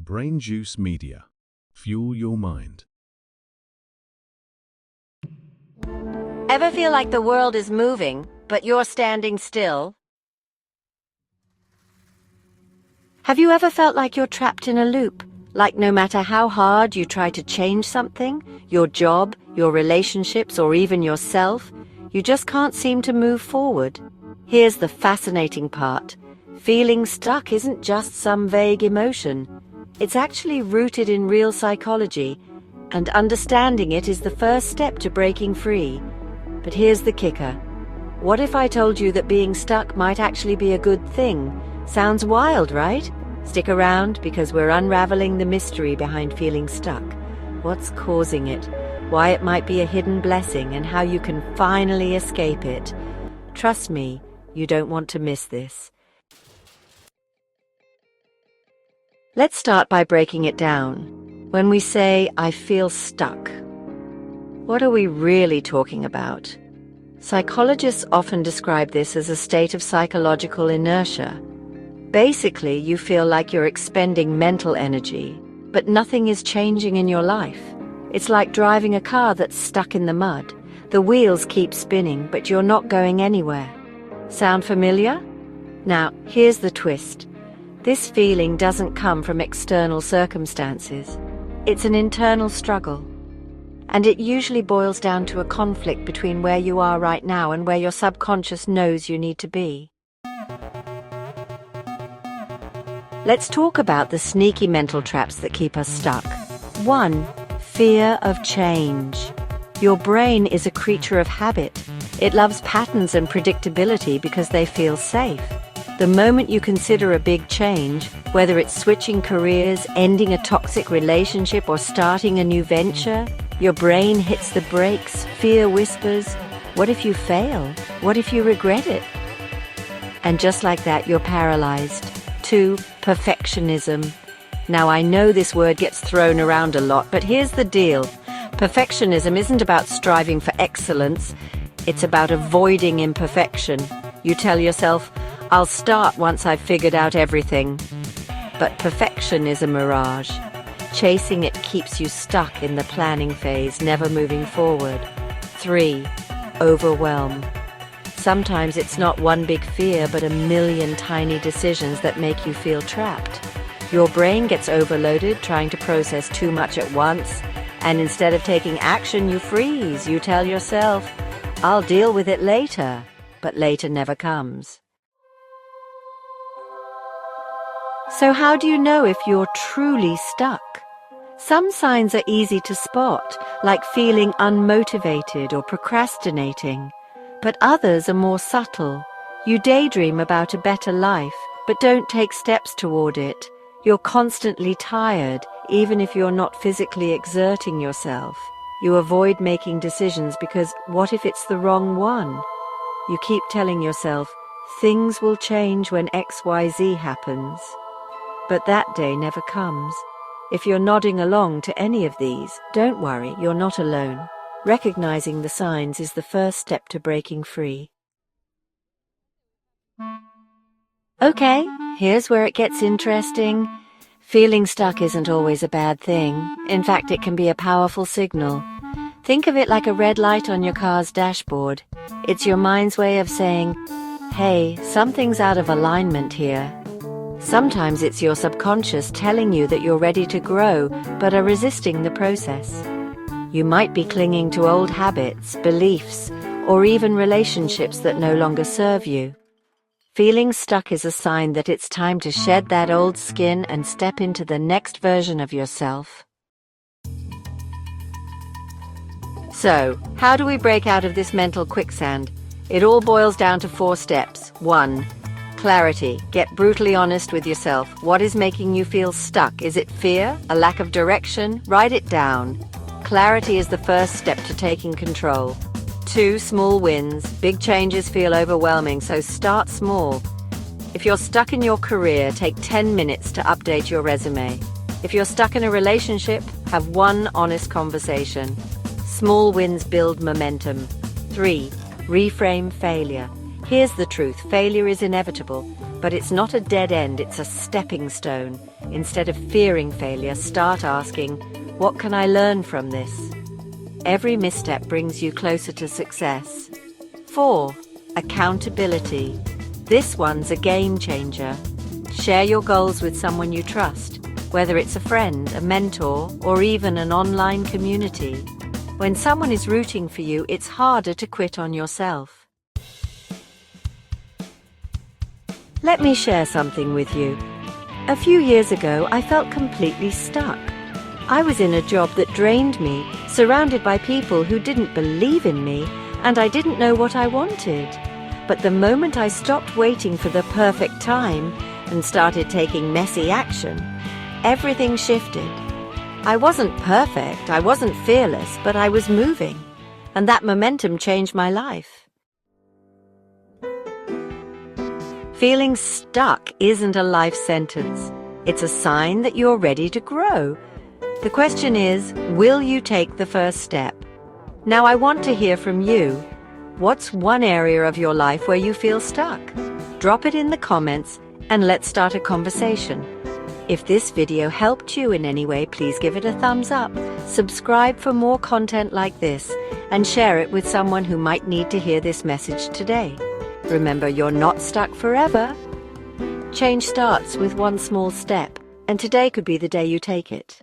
BrainJuice Media. Fuel your mind. Ever feel like the world is moving, but you're standing still? Have you ever felt like you're trapped in a loop? Like no matter how hard you try to change something, your job, your relationships, or even yourself, you just can't seem to move forward? Here's the fascinating part. Feeling stuck isn't just some vague emotion. It's actually rooted in real psychology, and understanding it is the first step to breaking free. But here's the kicker. What if I told you that being stuck might actually be a good thing? Sounds wild, right? Stick around, because we're unraveling the mystery behind feeling stuck. What's causing it, why it might be a hidden blessing, and how you can finally escape it. Trust me, you don't want to miss this. Let's start by breaking it down. When we say, "I feel stuck," what are we really talking about? Psychologists often describe this as a state of psychological inertia. Basically, you feel like you're expending mental energy, but nothing is changing in your life. It's like driving a car that's stuck in the mud. The wheels keep spinning, but you're not going anywhere. Sound familiar? Now, here's the twist. This feeling doesn't come from external circumstances. It's an internal struggle. And it usually boils down to a conflict between where you are right now and where your subconscious knows you need to be. Let's talk about the sneaky mental traps that keep us stuck. 1. Fear of change. Your brain is a creature of habit. It loves patterns and predictability because they feel safe. The moment you consider a big change, whether it's switching careers, ending a toxic relationship, or starting a new venture, your brain hits the brakes. Fear whispers, "What if you fail? What if you regret it?" And just like that, you're paralyzed. 2. Perfectionism. Now, I know this word gets thrown around a lot, but here's the deal. Perfectionism isn't about striving for excellence. It's about avoiding imperfection. You tell yourself, "I'll start once I've figured out everything." But perfection is a mirage. Chasing it keeps you stuck in the planning phase, never moving forward. 3. Overwhelm. Sometimes it's not one big fear, but a million tiny decisions that make you feel trapped. Your brain gets overloaded trying to process too much at once, and instead of taking action, you freeze. You tell yourself, "I'll deal with it later," but later never comes. So how do you know if you're truly stuck? Some signs are easy to spot, like feeling unmotivated or procrastinating. But others are more subtle. You daydream about a better life, but don't take steps toward it. You're constantly tired, even if you're not physically exerting yourself. You avoid making decisions because what if it's the wrong one? You keep telling yourself, "Things will change when XYZ happens." But that day never comes. If you're nodding along to any of these, don't worry, you're not alone. Recognizing the signs is the first step to breaking free. Okay, here's where it gets interesting. Feeling stuck isn't always a bad thing. In fact, it can be a powerful signal. Think of it like a red light on your car's dashboard. It's your mind's way of saying, "Hey, something's out of alignment here." Sometimes it's your subconscious telling you that you're ready to grow, but are resisting the process. You might be clinging to old habits, beliefs, or even relationships that no longer serve you. Feeling stuck is a sign that it's time to shed that old skin and step into the next version of yourself. So, how do we break out of this mental quicksand? It all boils down to 4 steps. 1. Clarity. Get brutally honest with yourself. What is making you feel stuck? Is it fear? A lack of direction? Write it down. Clarity is the first step to taking control. 2. Small wins. Big changes feel overwhelming, so start small. If you're stuck in your career, take 10 minutes to update your resume. If you're stuck in a relationship, have one honest conversation. Small wins build momentum. 3. Reframe failure. Here's the truth. Failure is inevitable. But it's not a dead end, it's a stepping stone. Instead of fearing failure, start asking, what can I learn from this? Every misstep brings you closer to success. 4. Accountability. This one's a game changer. Share your goals with someone you trust, whether it's a friend, a mentor, or even an online community. When someone is rooting for you, it's harder to quit on yourself. Let me share something with you. A few years ago, I felt completely stuck. I was in a job that drained me, surrounded by people who didn't believe in me, and I didn't know what I wanted. But the moment I stopped waiting for the perfect time and started taking messy action, everything shifted. I wasn't perfect, I wasn't fearless, but I was moving, and that momentum changed my life. Feeling stuck isn't a life sentence. It's a sign that you're ready to grow. The question is, will you take the first step? Now I want to hear from you. What's one area of your life where you feel stuck? Drop it in the comments and let's start a conversation. If this video helped you in any way, please give it a thumbs up, subscribe for more content like this, and share it with someone who might need to hear this message today. Remember, you're not stuck forever. Change starts with one small step, and today could be the day you take it.